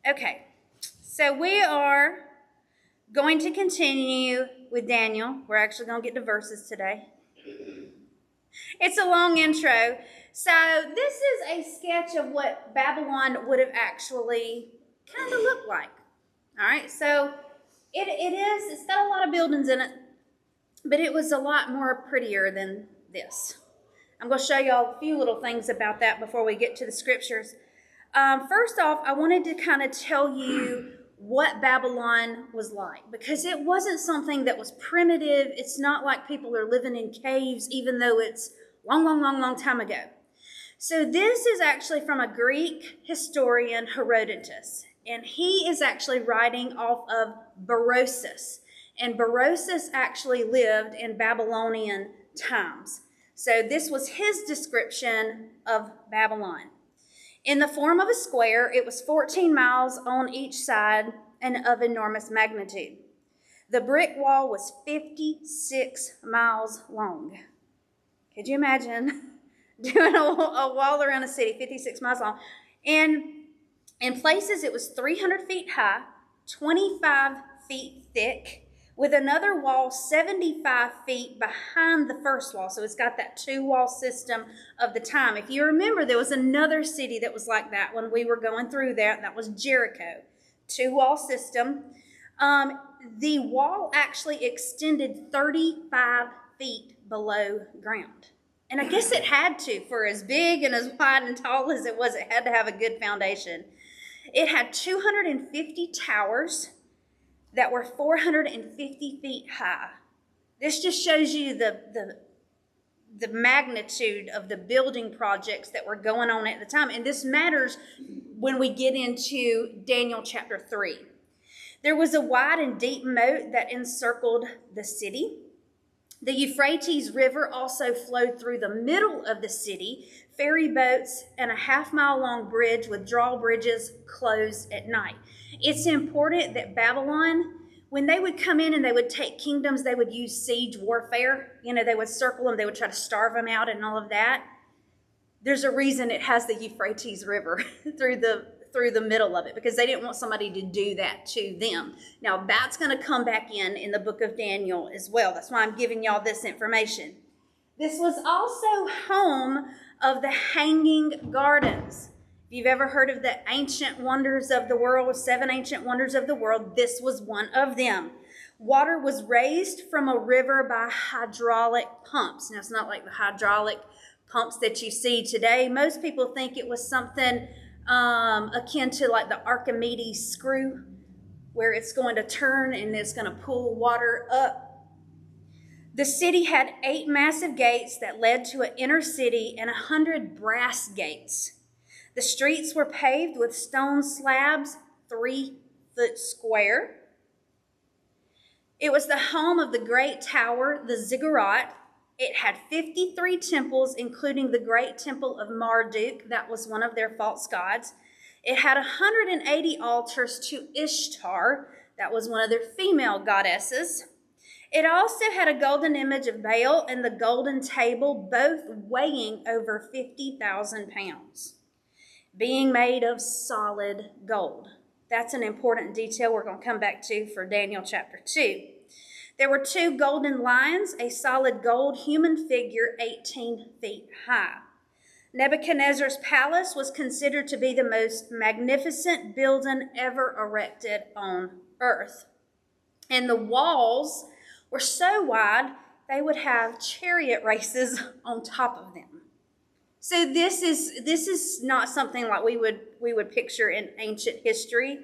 Okay, so we are going to continue with Daniel. We're actually going to get to verses today. It's a long intro. So this is a sketch of what Babylon would have actually kind of looked like. All right, so it's got a lot of buildings in it, but it was a lot more prettier than this. I'm going to show y'all a few little things about that before we get to the scriptures. First off, I wanted to kind of tell you what Babylon was like, because it wasn't something that was primitive. It's not like people are living in caves, even though it's long time ago. So this is actually from a Greek historian, Herodotus, and he is actually writing off of Berosus. And Berosus actually lived in Babylonian times. So this was his description of Babylon. In the form of a square, it was 14 miles on each side and of enormous magnitude. The brick wall was 56 miles long. Could you imagine doing a wall around a city 56 miles long? And in places, it was 300 feet high, 25 feet thick, with another wall 75 feet behind the first wall. So it's got that two-wall system of the time. If you remember, there was another city that was like that when we were going through there. That was Jericho. Two-wall system. The wall actually extended 35 feet below ground. And I guess it had to, for as big and as wide and tall as it was, it had to have a good foundation. It had 250 towers that were 450 feet high. This just shows you the magnitude of the building projects that were going on at the time. And this matters when we get into Daniel chapter 3. There was a wide and deep moat that encircled the city. The Euphrates River also flowed through the middle of the city. Ferry boats and a half-mile-long bridge with drawbridges closed at night. It's important that Babylon, when they would come in and they would take kingdoms, they would use siege warfare. They would circle them, they would try to starve them out and all of that. There's a reason it has the Euphrates River through the middle of it, because they didn't want somebody to do that to them. Now, that's going to come back in the book of Daniel as well. That's why I'm giving y'all this information. This was also home of the Hanging Gardens. If you've ever heard of the ancient wonders of the world, 7 ancient wonders of the world, this was one of them. Water was raised from a river by hydraulic pumps. Now, it's not like the hydraulic pumps that you see today. Most people think it was something akin to like the Archimedes screw, where it's going to turn and it's going to pull water up. The city had 8 massive gates that led to an inner city and 100 brass gates. The streets were paved with stone slabs, 3 foot square. It was the home of the great tower, the ziggurat. It had 53 temples, including the great temple of Marduk. That was one of their false gods. It had 180 altars to Ishtar. That was one of their female goddesses. It also had a golden image of Baal and the golden table, both weighing over 50,000 pounds, being made of solid gold. That's an important detail we're going to come back to for Daniel chapter 2. There were 2 golden lions, a solid gold human figure 18 feet high. Nebuchadnezzar's palace was considered to be the most magnificent building ever erected on earth. And the walls were so wide, they would have chariot races on top of them. So this is not something like we would picture in ancient history.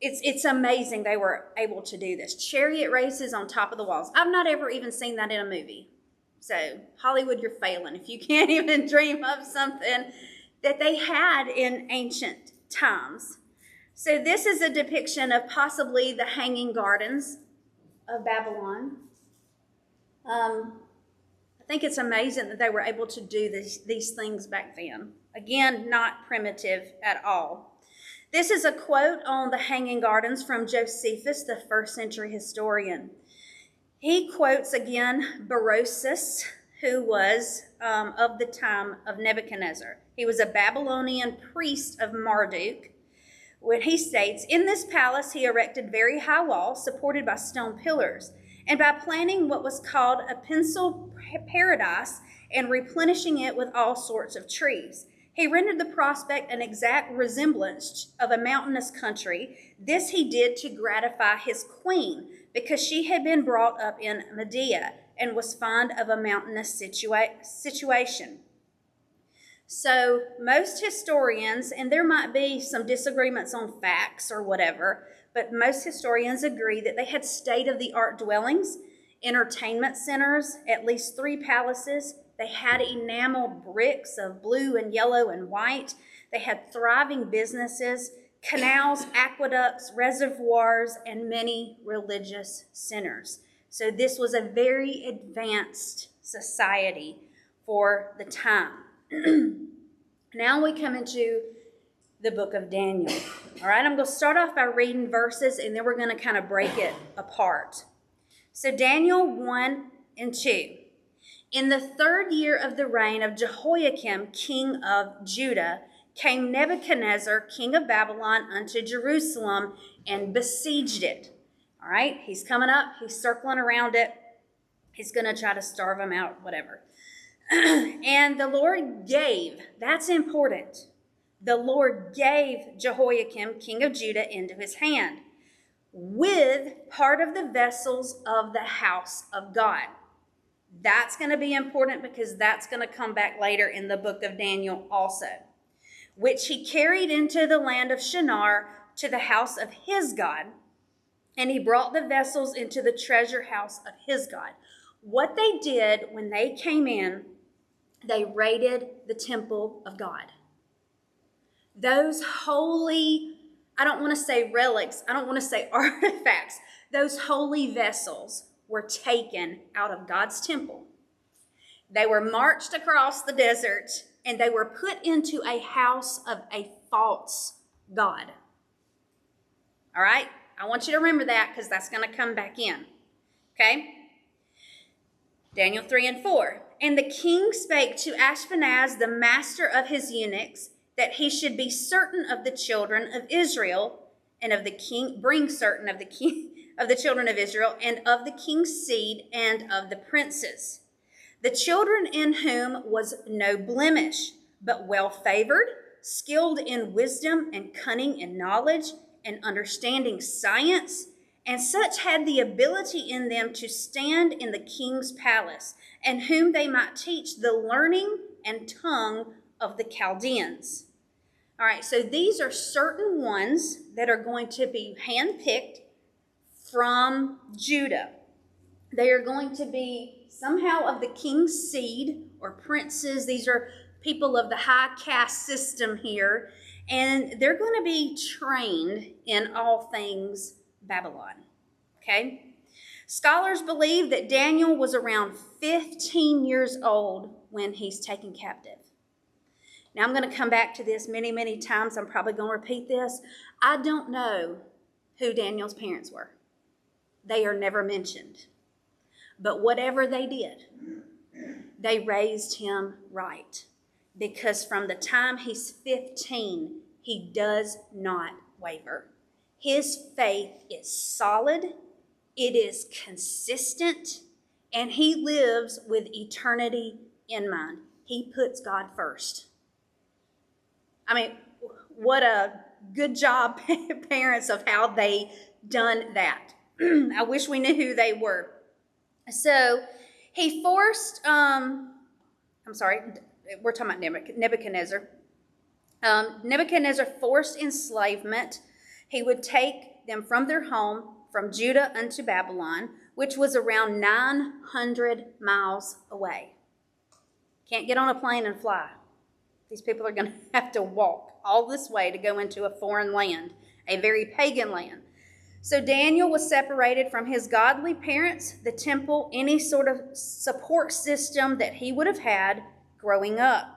It's amazing they were able to do this. Chariot races on top of the walls. I've not ever even seen that in a movie. So Hollywood, you're failing if you can't even dream of something that they had in ancient times. So this is a depiction of possibly the Hanging Gardens of Babylon. I think it's amazing that they were able to do these things back then. Again, not primitive at all. This is a quote on the Hanging Gardens from Josephus, the first century historian. He quotes again Berosus, who was of the time of Nebuchadnezzar. He was a Babylonian priest of Marduk. when he states, in this palace he erected very high walls supported by stone pillars, and by planting what was called a pencil paradise and replenishing it with all sorts of trees. He rendered the prospect an exact resemblance of a mountainous country. This he did to gratify his queen, because she had been brought up in Media and was fond of a mountainous situation. So most historians, and there might be some disagreements on facts or whatever, but most historians agree that they had state-of-the-art dwellings, entertainment centers, at least 3 palaces. They had enameled bricks of blue and yellow and white. They had thriving businesses, canals, aqueducts, reservoirs, and many religious centers. So this was a very advanced society for the time. Now we come into the book of Daniel. All right, I'm going to start off by reading verses, and then we're going to kind of break it apart. So Daniel 1 and 2. In the 3rd year of the reign of Jehoiakim, king of Judah, came Nebuchadnezzar, king of Babylon, unto Jerusalem and besieged it. All right, he's coming up. He's circling around it. He's going to try to starve them out, whatever. And the Lord gave, that's important, the Lord gave Jehoiakim, king of Judah, into his hand, with part of the vessels of the house of God. That's going to be important because that's going to come back later in the book of Daniel also, which he carried into the land of Shinar to the house of his God, and he brought the vessels into the treasure house of his God. What they did when they came in, they raided the temple of God. Those holy, I don't want to say relics, I don't want to say artifacts, those holy vessels were taken out of God's temple. They were marched across the desert, and they were put into a house of a false god. All right? I want you to remember that because that's going to come back in. Okay? Daniel 3 and 4. And the king spake to Ashpenaz, the master of his eunuchs, that he should be certain of the children of Israel, and of the king, bring certain of the king of the children of Israel, and of the king's seed, and of the princes, the children in whom was no blemish, but well favored, skilled in wisdom, and cunning in knowledge, and understanding science, and such had the ability in them to stand in the king's palace, and whom they might teach the learning and tongue of the Chaldeans. All right, so these are certain ones that are going to be handpicked from Judah. They are going to be somehow of the king's seed or princes. These are people of the high caste system here, and they're going to be trained in all things Babylon. Okay? Scholars believe that Daniel was around 15 years old when he's taken captive. Now, I'm going to come back to this many, many times. I'm probably going to repeat this. I don't know who Daniel's parents were. They are never mentioned. But whatever they did, they raised him right. Because from the time he's 15, he does not waver. His faith is solid, it is consistent, and he lives with eternity in mind. He puts God first. I mean, what a good job, parents, of how they done that. I wish we knew who they were. So he forced, we're talking about Nebuchadnezzar. Nebuchadnezzar forced enslavement. He would take them from their home, from Judah unto Babylon, which was around 900 miles away. Can't get on a plane and fly. These people are going to have to walk all this way to go into a foreign land, a very pagan land. So Daniel was separated from his godly parents, the temple, any sort of support system that he would have had growing up.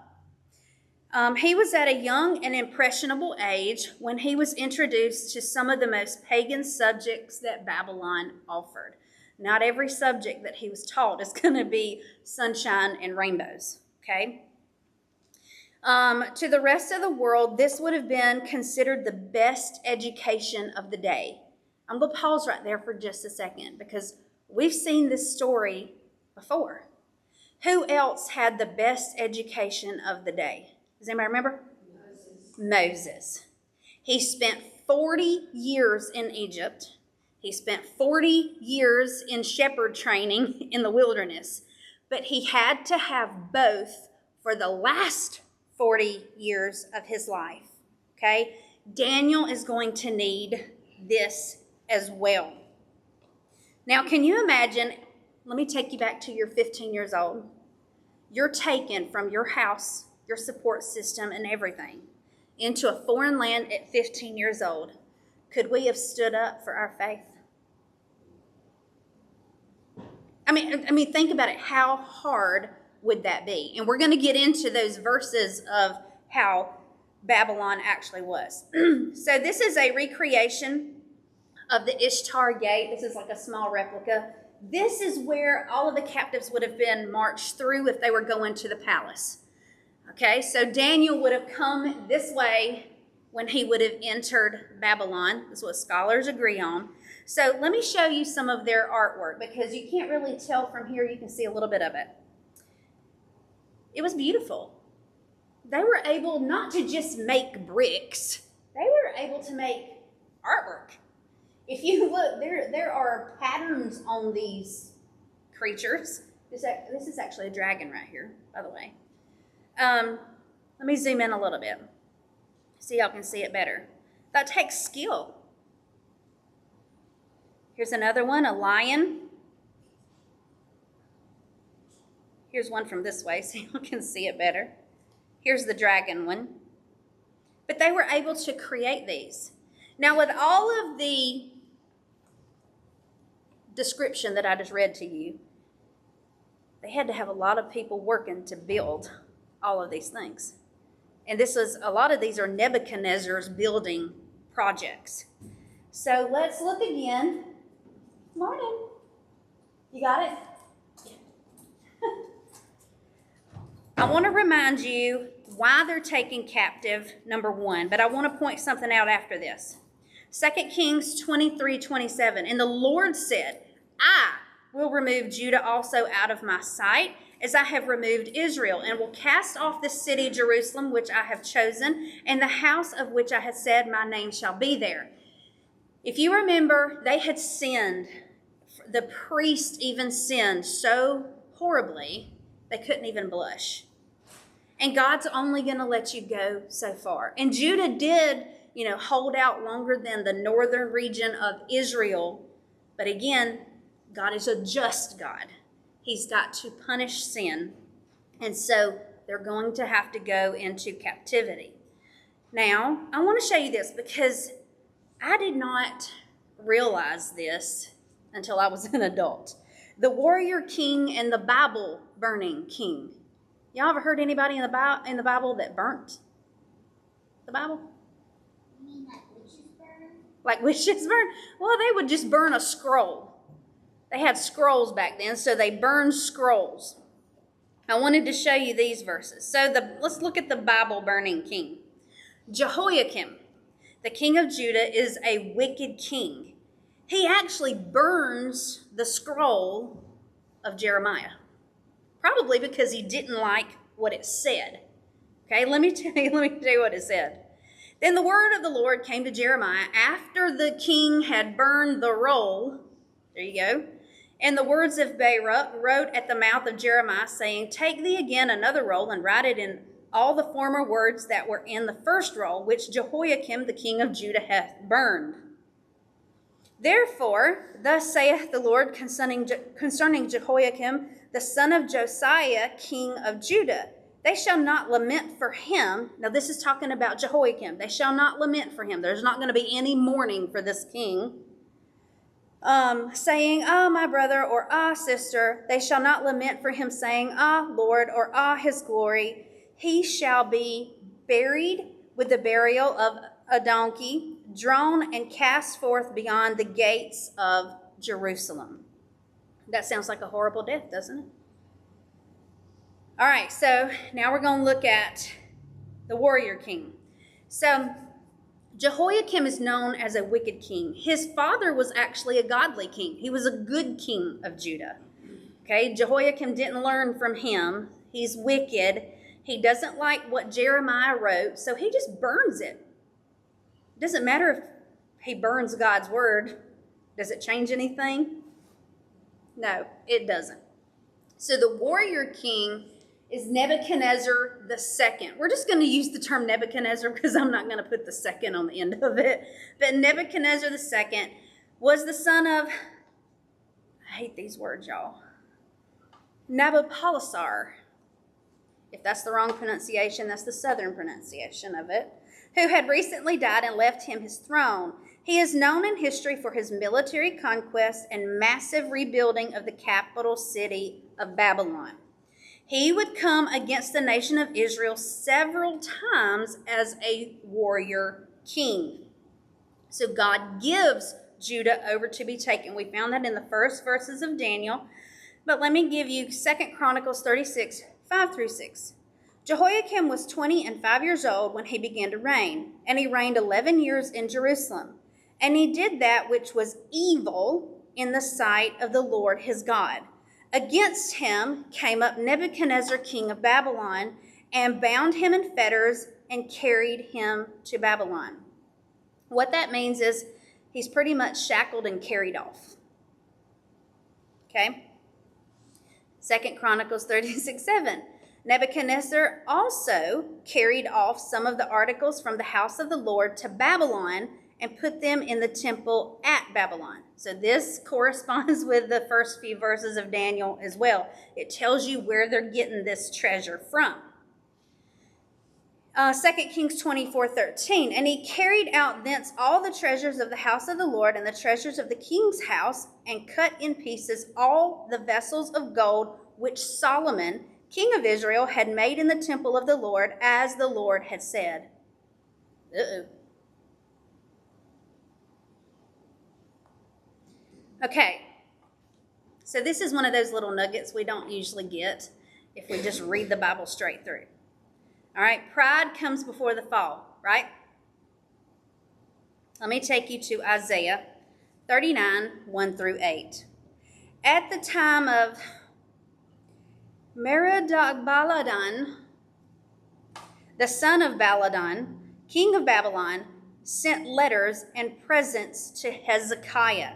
He was at a young and impressionable age when he was introduced to some of the most pagan subjects that Babylon offered. Not every subject that he was taught is going to be sunshine and rainbows, okay? To the rest of the world, this would have been considered the best education of the day. I'm going to pause right there for just a second because we've seen this story before. Who else had the best education of the day? Does anybody remember? Moses. He spent 40 years in Egypt. He spent 40 years in shepherd training in the wilderness. But he had to have both for the last 40 years of his life. Okay? Daniel is going to need this as well. Now, can you imagine? Let me take you back to your 15 years old. You're taken from your house, your support system, and everything into a foreign land at 15 years old. Could we have stood up for our faith? I mean, think about it. How hard would that be? And we're going to get into those verses of how Babylon actually was. So this is a recreation of the Ishtar Gate. This is like a small replica. This is where all of the captives would have been marched through if they were going to the palace. Okay, so Daniel would have come this way when he would have entered Babylon. That's what scholars agree on. So let me show you some of their artwork because you can't really tell from here. You can see a little bit of it. It was beautiful. They were able not to just make bricks. They were able to make artwork. If you look, there are patterns on these creatures. This is actually a dragon right here, by the way. Let me zoom in a little bit. See y'all can see it better. That takes skill. Here's another one, a lion. Here's one from this way so you can see it better. Here's the dragon one. But they were able to create these. Now with all of the description that I just read to you, they had to have a lot of people working to build all of these things. And a lot of these are Nebuchadnezzar's building projects. So let's look again. Morning. You got it? I want to remind you why they're taken captive, number one, but I want to point something out after this. 2 Kings 23:27, and the Lord said, I will remove Judah also out of my sight, as I have removed Israel, and will cast off the city Jerusalem, which I have chosen, and the house of which I have said my name shall be there. If you remember, they had sinned. The priest even sinned so horribly, they couldn't even blush. And God's only going to let you go so far. And Judah did, hold out longer than the northern region of Israel. But again, God is a just God. He's got to punish sin. And so they're going to have to go into captivity. Now, I want to show you this because I did not realize this until I was an adult. The warrior king and the Bible burning king. Y'all ever heard anybody in the Bible that burnt the Bible? You mean like witches burn? Like witches burn? Well, they would just burn a scroll. They had scrolls back then, so they burned scrolls. I wanted to show you these verses. So let's look at the Bible burning king. Jehoiakim, the king of Judah, is a wicked king. He actually burns the scroll of Jeremiah, probably because he didn't like what it said. Okay, let me tell you what it said. Then the word of the Lord came to Jeremiah after the king had burned the roll. There you go. And the words of Baruch wrote at the mouth of Jeremiah, saying, Take thee again another roll and write it in all the former words that were in the first roll, which Jehoiakim the king of Judah hath burned. Therefore, thus saith the Lord concerning Jehoiakim, the son of Josiah, king of Judah. They shall not lament for him. Now this is talking about Jehoiakim. They shall not lament for him. There's not going to be any mourning for this king. Saying, Ah, my brother, or Ah, sister. They shall not lament for him, saying, Ah, Lord, or Ah, his glory. He shall be buried with the burial of a donkey, drawn and cast forth beyond the gates of Jerusalem. That sounds like a horrible death, doesn't it? All right, so now we're going to look at the warrior king. So Jehoiakim is known as a wicked king. His father was actually a godly king. He was a good king of Judah. Okay, Jehoiakim didn't learn from him. He's wicked. He doesn't like what Jeremiah wrote, so he just burns it. It doesn't matter if he burns God's word. Does it change anything? No, it doesn't. So the warrior king is Nebuchadnezzar the second. We're just going to use the term Nebuchadnezzar because I'm not going to put the second on the end of it. But Nebuchadnezzar the second was the son of, I hate these words, y'all, Nabopolassar. If that's the wrong pronunciation, that's the southern pronunciation of it, who had recently died and left him his throne. He is known in history for his military conquest and massive rebuilding of the capital city of Babylon. He would come against the nation of Israel several times as a warrior king. So God gives Judah over to be taken. We found that in the first verses of Daniel. But let me give you 2 Chronicles 36, 5 through 6. Jehoiakim was 25 years old when he began to reign, and he reigned 11 years in Jerusalem. And he did that which was evil in the sight of the Lord his God. Against him came up Nebuchadnezzar, king of Babylon, and bound him in fetters and carried him to Babylon. What that means is he's pretty much shackled and carried off. Okay? 2 Chronicles 36, 7. Nebuchadnezzar also carried off some of the articles from the house of the Lord to Babylon and put them in the temple at Babylon. So this corresponds with the first few verses of Daniel as well. It tells you where they're getting this treasure from. 2 Kings 24:13. And he carried out thence all the treasures of the house of the Lord and the treasures of the king's house, and cut in pieces all the vessels of gold which Solomon, king of Israel, had made in the temple of the Lord, as the Lord had said. Okay, so this is one of those little nuggets we don't usually get if we just read the Bible straight through. All right, pride comes before the fall, right? Let me take you to Isaiah 39, 1 through 8. At the time of Merodach-Baladan, the son of Baladan, king of Babylon, sent letters and presents to Hezekiah,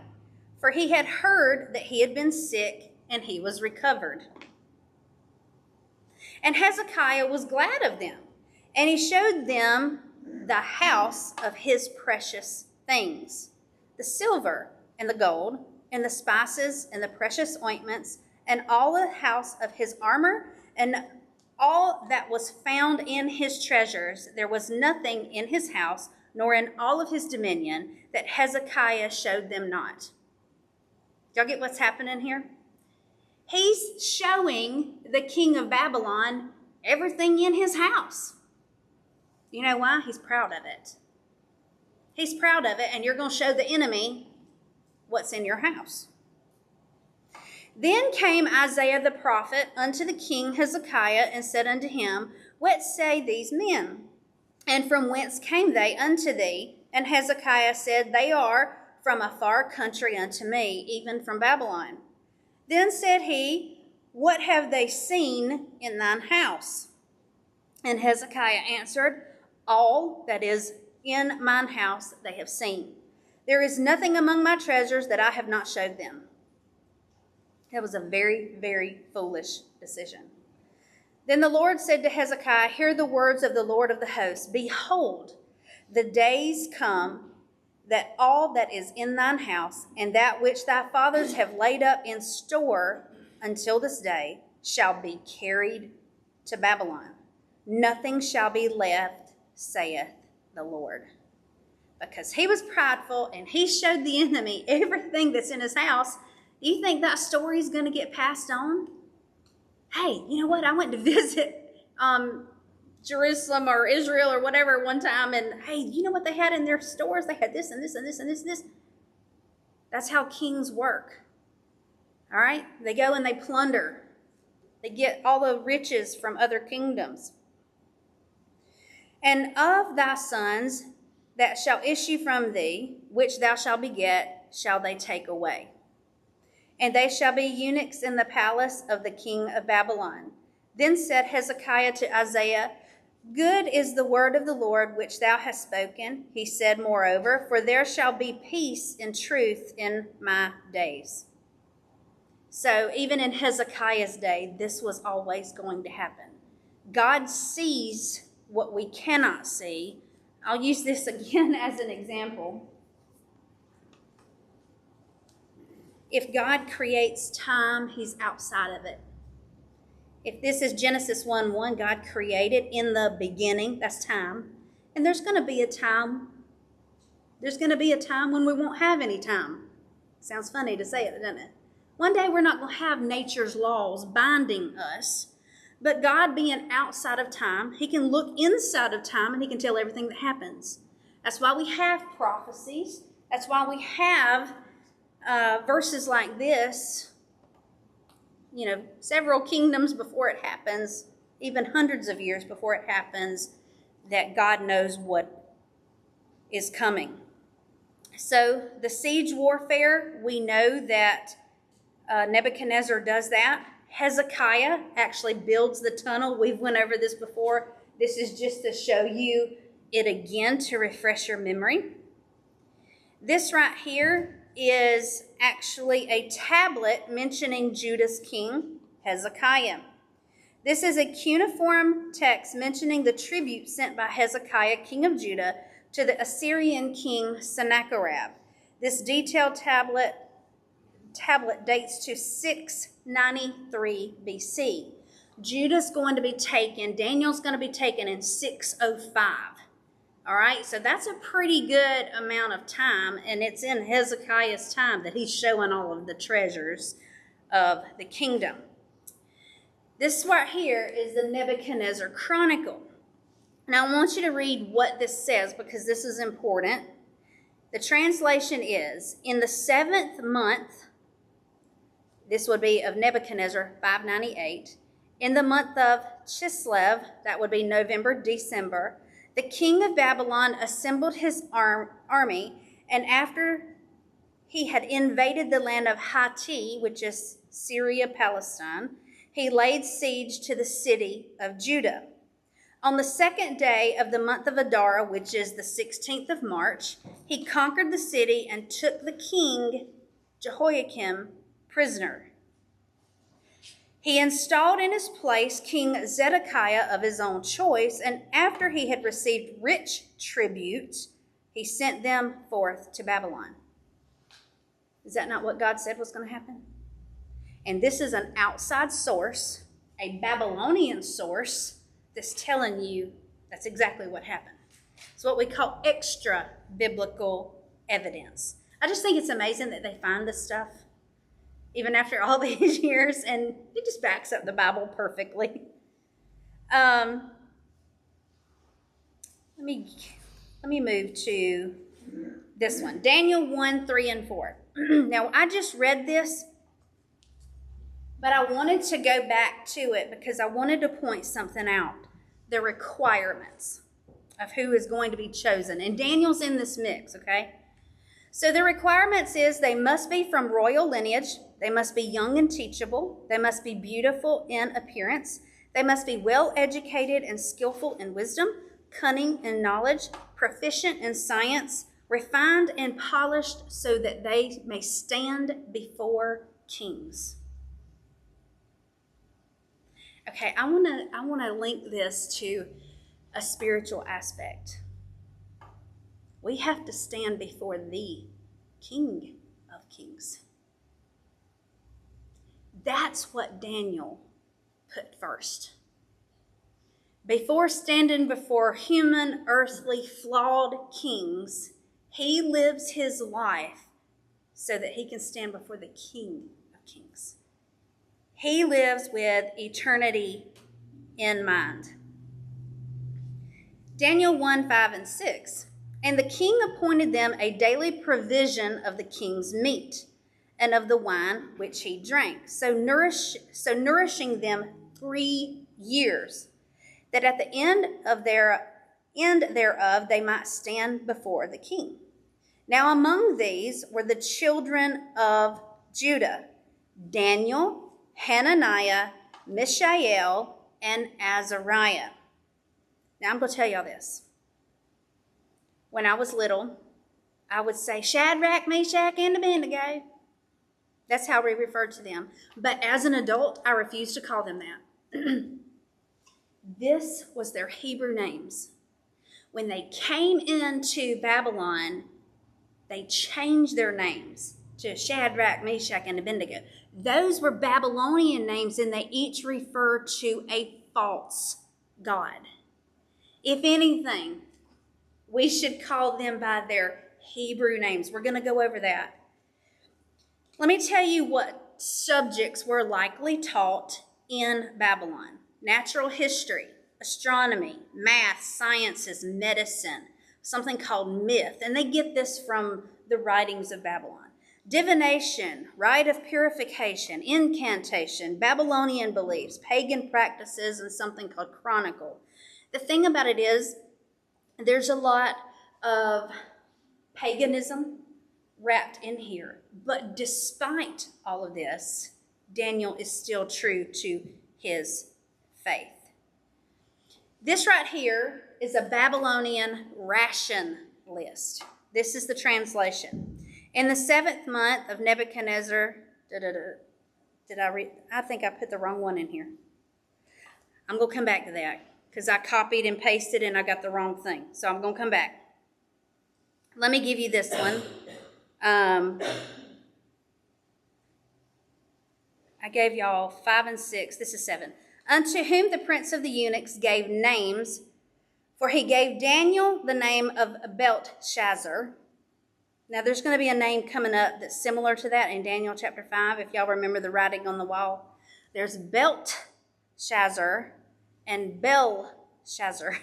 for he had heard that he had been sick and he was recovered. And Hezekiah was glad of them, and he showed them the house of his precious things, the silver and the gold, and the spices and the precious ointments, and all the house of his armor, and all that was found in his treasures. There was nothing in his house, nor in all of his dominion, that Hezekiah showed them not. Y'all get what's happening here? He's showing the king of Babylon everything in his house. You know why? He's proud of it. He's proud of it, and you're going to show the enemy what's in your house. Then came Isaiah the prophet unto the king Hezekiah, and said unto him, What say these men? And from whence came they unto thee? And Hezekiah said, They are from a far country unto me, even from Babylon. Then said he, What have they seen in thine house? And Hezekiah answered, All that is in mine house they have seen. There is nothing among my treasures that I have not showed them. That was a very, very foolish decision. Then the Lord said to Hezekiah, Hear the words of the Lord of the hosts. Behold, the days come that all that is in thine house, and that which thy fathers have laid up in store until this day, shall be carried to Babylon. Nothing shall be left, saith the Lord. Because he was prideful and he showed the enemy everything that's in his house, you think that story is going to get passed on? Hey, you know what? I went to visit Jerusalem or Israel or whatever one time, and hey, you know what they had in their stores? They had this and this and this and this and this. That's how kings work. All right? They go and they plunder. They get all the riches from other kingdoms. And of thy sons that shall issue from thee, which thou shalt beget, shall they take away. And they shall be eunuchs in the palace of the king of Babylon. Then said Hezekiah to Isaiah, Good is the word of the Lord which thou hast spoken. He said, moreover, for there shall be peace and truth in my days. So even in Hezekiah's day, this was always going to happen. God sees what we cannot see. I'll use this again as an example. If God creates time, he's outside of it. If this is Genesis 1:1, God created in the beginning, that's time. And there's going to be a time when we won't have any time. Sounds funny to say it, doesn't it? One day we're not going to have nature's laws binding us. But God being outside of time, he can look inside of time and he can tell everything that happens. That's why we have prophecies. That's why we have verses like this, several kingdoms before it happens, even hundreds of years before it happens, that God knows what is coming. So the siege warfare, we know that Nebuchadnezzar does that. Hezekiah actually builds the tunnel. We've went over this before. This is just to show you it again to refresh your memory. This right here is actually a tablet mentioning Judah's king, Hezekiah. This is a cuneiform text mentioning the tribute sent by Hezekiah, king of Judah, to the Assyrian king Sennacherib. This detailed tablet dates to 693 BC. Judah's going to be taken, Daniel's going to be taken in 605. All right, so that's a pretty good amount of time, and it's in Hezekiah's time that he's showing all of the treasures of the kingdom. This right here is the Nebuchadnezzar Chronicle. Now I want you to read what this says because this is important. The translation is, in the 7th month, this would be of Nebuchadnezzar, 598, in the month of Chislev, that would be November, December, the king of Babylon assembled his army, and after he had invaded the land of Hatti, which is Syria, Palestine, he laid siege to the city of Judah. On the 2nd day of the month of Adar, which is the 16th of March, he conquered the city and took the king Jehoiakim prisoner. He installed in his place King Zedekiah of his own choice, and after he had received rich tribute, he sent them forth to Babylon. Is that not what God said was going to happen? And this is an outside source, a Babylonian source, that's telling you that's exactly what happened. It's what we call extra biblical evidence. I just think it's amazing that they find this stuff, even after all these years, and it just backs up the Bible perfectly. Let me move to this one, Daniel 1, 3, and 4. Now, I just read this, but I wanted to go back to it because I wanted to point something out, the requirements of who is going to be chosen. And Daniel's in this mix, okay? So the requirements is they must be from royal lineage, they must be young and teachable, they must be beautiful in appearance, they must be well educated and skillful in wisdom, cunning in knowledge, proficient in science, refined and polished so that they may stand before kings. Okay, I want to link this to a spiritual aspect. We have to stand before the King of Kings. That's what Daniel put first. Before standing before human, earthly, flawed kings, he lives his life so that he can stand before the King of Kings. He lives with eternity in mind. Daniel 1, 5, and 6. And the king appointed them a daily provision of the king's meat and of the wine which he drank, so nourishing them 3 years, that at the end of their end thereof they might stand before the king. Now among these were the children of Judah, Daniel, Hananiah, Mishael, and Azariah. Now I'm going to tell y'all this. When I was little, I would say Shadrach, Meshach, and Abednego. That's how we referred to them. But as an adult, I refused to call them that. This was their Hebrew names. When they came into Babylon, they changed their names to Shadrach, Meshach, and Abednego. Those were Babylonian names, and they each refer to a false god. If anything, we should call them by their Hebrew names. We're going to go over that. Let me tell you what subjects were likely taught in Babylon. Natural history, astronomy, math, sciences, medicine, something called myth. And they get this from the writings of Babylon. Divination, rite of purification, incantation, Babylonian beliefs, pagan practices, and something called chronicle. The thing about it is, there's a lot of paganism wrapped in here. But despite all of this, Daniel is still true to his faith. This right here is a Babylonian ration list. This is the translation. In the 7th month of Nebuchadnezzar, I think I put the wrong one in here. I'm going to come back to that because I copied and pasted and I got the wrong thing. So I'm going to come back. Let me give you this one. I gave y'all 5 and 6. This is 7. Unto whom the prince of the eunuchs gave names, for he gave Daniel the name of Belteshazzar. Now there's going to be a name coming up that's similar to that in Daniel chapter 5. If y'all remember the writing on the wall, there's Belteshazzar and Belshazzar.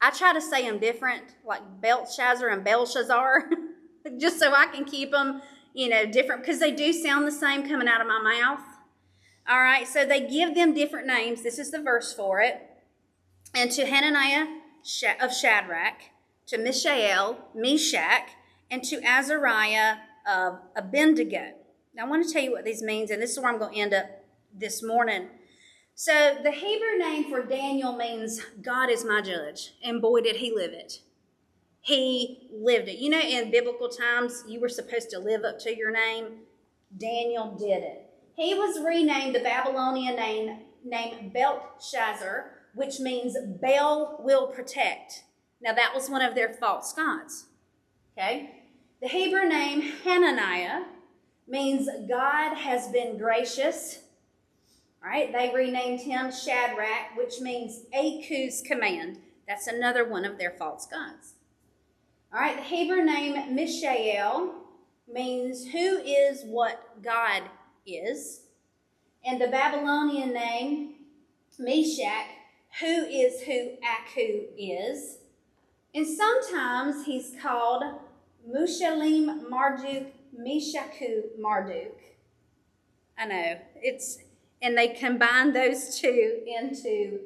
I try to say them different, like Belshazzar and Belshazzar, just so I can keep them, different, because they do sound the same coming out of my mouth. All right, so they give them different names. This is the verse for it. And to Hananiah of Shadrach, to Mishael, Meshach, and to Azariah of Abednego. Now I want to tell you what these means, and this is where I'm going to end up this morning. So the Hebrew name for Daniel means God is my judge, and boy did he live it. He lived it. In biblical times, you were supposed to live up to your name. Daniel did it. He was renamed the Babylonian name Belteshazzar, which means Baal will protect. Now that was one of their false gods. Okay? The Hebrew name Hananiah means God has been gracious. All right? They renamed him Shadrach, which means Aku's command. That's another one of their false gods. All right, the Hebrew name Mishael means who is what God is. And the Babylonian name Meshach, who is who Aku is. And sometimes he's called Mushalim Marduk, Meshaku Marduk. I know, and they combine those two into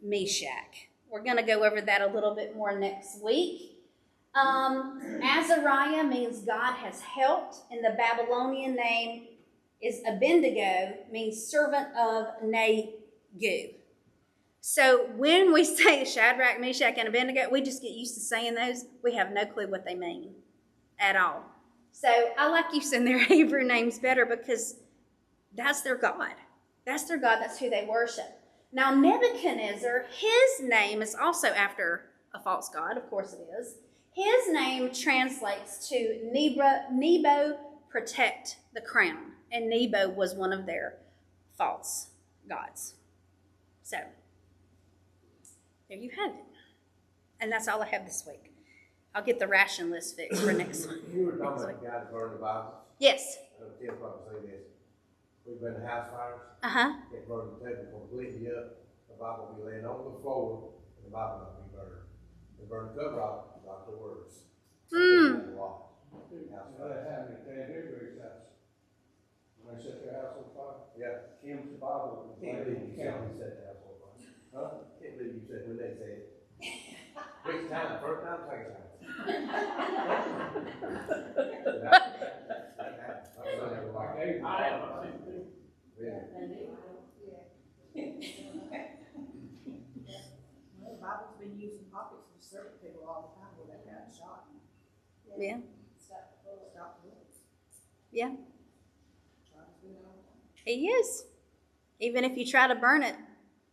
Meshach. We're going to go over that a little bit more next week. Azariah means God has helped, and the Babylonian name is Abednego, means servant of Nagu. So when we say Shadrach, Meshach, and Abednego, we just get used to saying those. We have no clue what they mean at all. So I like using their Hebrew names better because that's their God. That's their God. That's who they worship. Now Nebuchadnezzar, his name is also after a false god. Of course it is. His name translates to Nebo, protect the crown. And Nebo was one of their false gods. So, there you have it. And that's all I have this week. I'll get the ration list fixed for next week. You were talking about the guy that burned the Bible. Yes. Tim probably say this. We've been to house fires. It burned the table completely up. The Bible will be laying on the floor, and the Bible will be burned. They burned the cover off, like the words. Hmm. That happened at Dan Hickory's house. When they set their house on fire. Yeah. Kim's Bible. Can't believe you said the house on fire. Huh? Can't believe you said when they said it. Which time, first time, second time? Well, the Bible's been used in pockets to serve people all the time where they got shot. Yeah, Stop the bullets. yeah, Try to do it all the time. he is. Even if you try to burn it,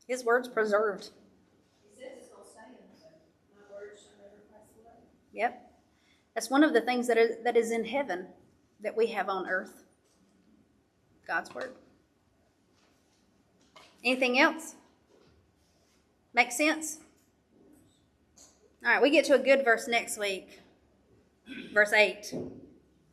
his word's preserved. He says it's gonna stay in heaven. My words shall never pass away. Yep. That's one of the things that is in heaven that we have on earth. God's word. Anything else? Make sense? All right, we get to a good verse next week. Verse 8.